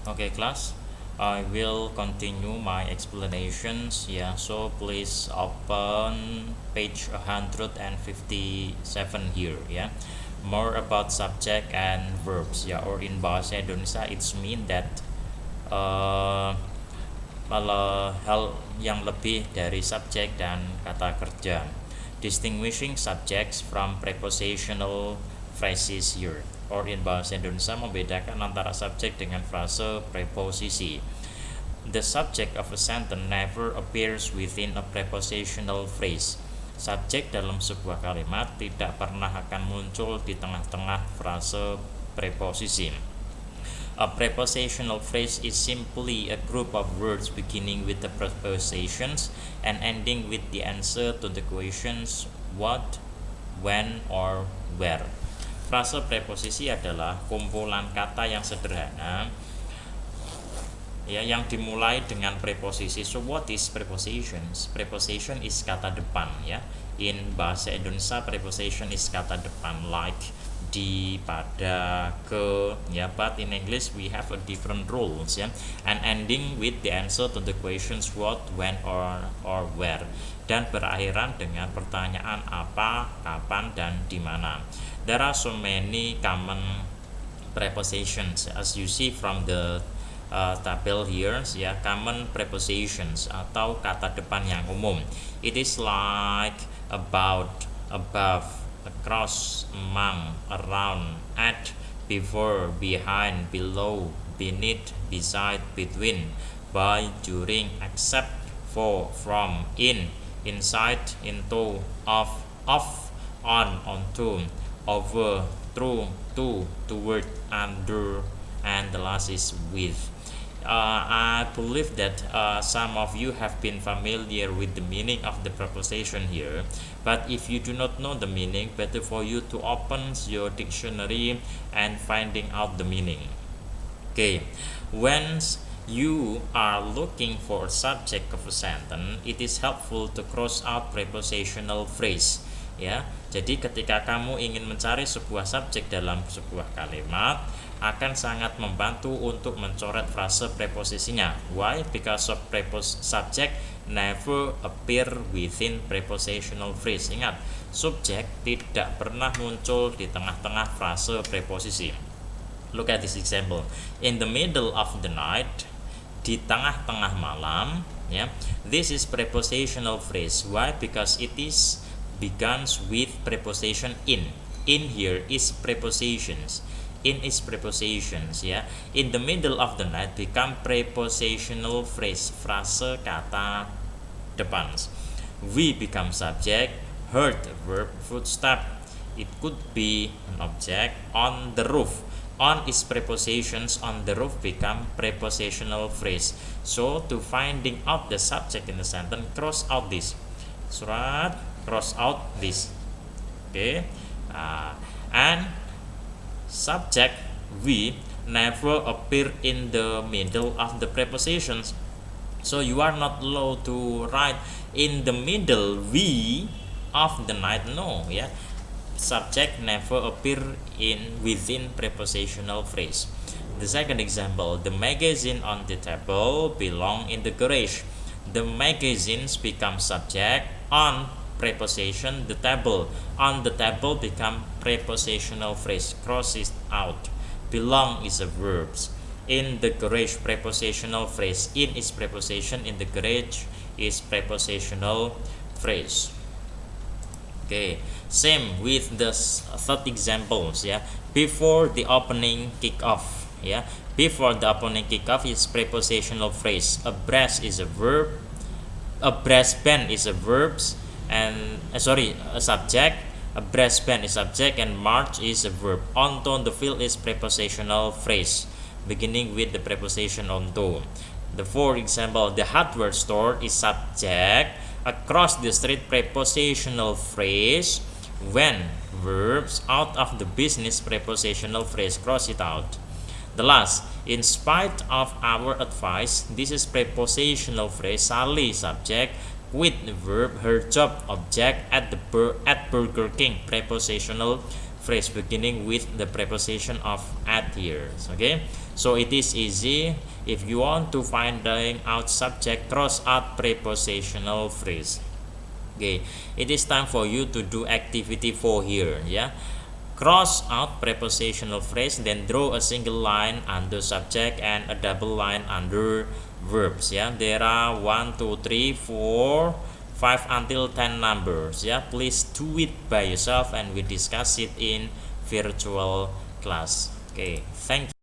Okay, class. I will continue my explanations. Yeah, so please open page 157 here. Yeah, more about subject and verbs. Yeah, or in bahasa Indonesia, it's mean that uh, hal yang lebih dari subjek dan kata kerja. Distinguishing subjects from prepositional phrases here, or in bahasa Indonesia membedakan antara subjek dengan frase preposisi. The subject of a sentence never appears within a prepositional phrase. Subjek dalam sebuah kalimat tidak pernah akan muncul di tengah-tengah frase preposisi. A prepositional phrase is simply a group of words beginning with the prepositions and ending with the answer to the questions what, when, or where. Frase preposisi adalah kumpulan kata yang sederhana ya yang dimulai dengan preposisi. So what is prepositions? Preposition is kata depan ya. In bahasa Indonesia preposition is kata depan like di, pada, ke ya, but in English we have a different rules ya, and ending with the answer to the questions what, when, or where, dan berakhiran dengan pertanyaan apa, kapan, dan di mana. There are so many common prepositions as you see from the tabel here ya. Common prepositions atau kata depan yang umum, it is like about, above, across, among, around, at, before, behind, below, beneath, beside, between, by, during, except, for, from, in, inside, into, off, on, onto, over, through, to, toward, under, and the last is with. I believe that some of you have been familiar with the meaning of the preposition here, but if you do not know the meaning, better for you to open your dictionary and finding out the meaning. Okay, when you are looking for a subject of a sentence, it is helpful to cross out prepositional phrase ya. Jadi ketika kamu ingin mencari sebuah subjek dalam sebuah kalimat, akan sangat membantu untuk mencoret frase preposisinya. Why? Because of subject never appear within prepositional phrase. Ingat, subjek tidak pernah muncul di tengah-tengah frase preposisi. Look at this example. In the middle of the night, di tengah-tengah malam ya. This is prepositional phrase. Why? Because it is begins with preposition in. In here is prepositions. In is prepositions ya. In the middle of the night become prepositional phrase, frase kata depan. We become subject, heard verb, footstep. It could be an object. On the roof, on is prepositions, on the roof become prepositional phrase. So to finding out the subject in the sentence, cross out this. Surat, cross out this. Okay, and subject we never appear in the middle of the prepositions. So you are not allowed to write in the middle we of the night. No, yeah. Subject never appear within prepositional phrase. The second example, the magazine on the table belong in the garage. The magazines become subject, on preposition, the table. On the table become prepositional phrase. Cross it out. Belong is a verb. In the garage, prepositional phrase. In is preposition. In the garage is prepositional phrase. Okay, same with the third examples ya. Before the opening kick-off ya. Before the opening kick-off is prepositional phrase. A brass is a verb. A brass band is a verb, and a subject. A brass band is subject, and march is a verb. Onto the field is prepositional phrase, beginning with the preposition onto. The fourth example, the hardware store is subject. Across the street, prepositional phrase. When verbs, out of the business, prepositional phrase. Cross it out. The last, in spite of our advice, this is prepositional phrase. Sally subject, quit verb, her job object, at Burger King, prepositional phrase beginning with the preposition of at here. Okay, so it is easy. If you want to finding out subject, cross out prepositional phrase. Okay, it is time for you to do activity 4 here. Yeah, cross out prepositional phrase, then draw a single line under subject and a double line under verbs. Yeah, there are 1 2 3 4 5 until 10 numbers. Yeah, please do it by yourself and we discuss it in virtual class. Okay, thank you.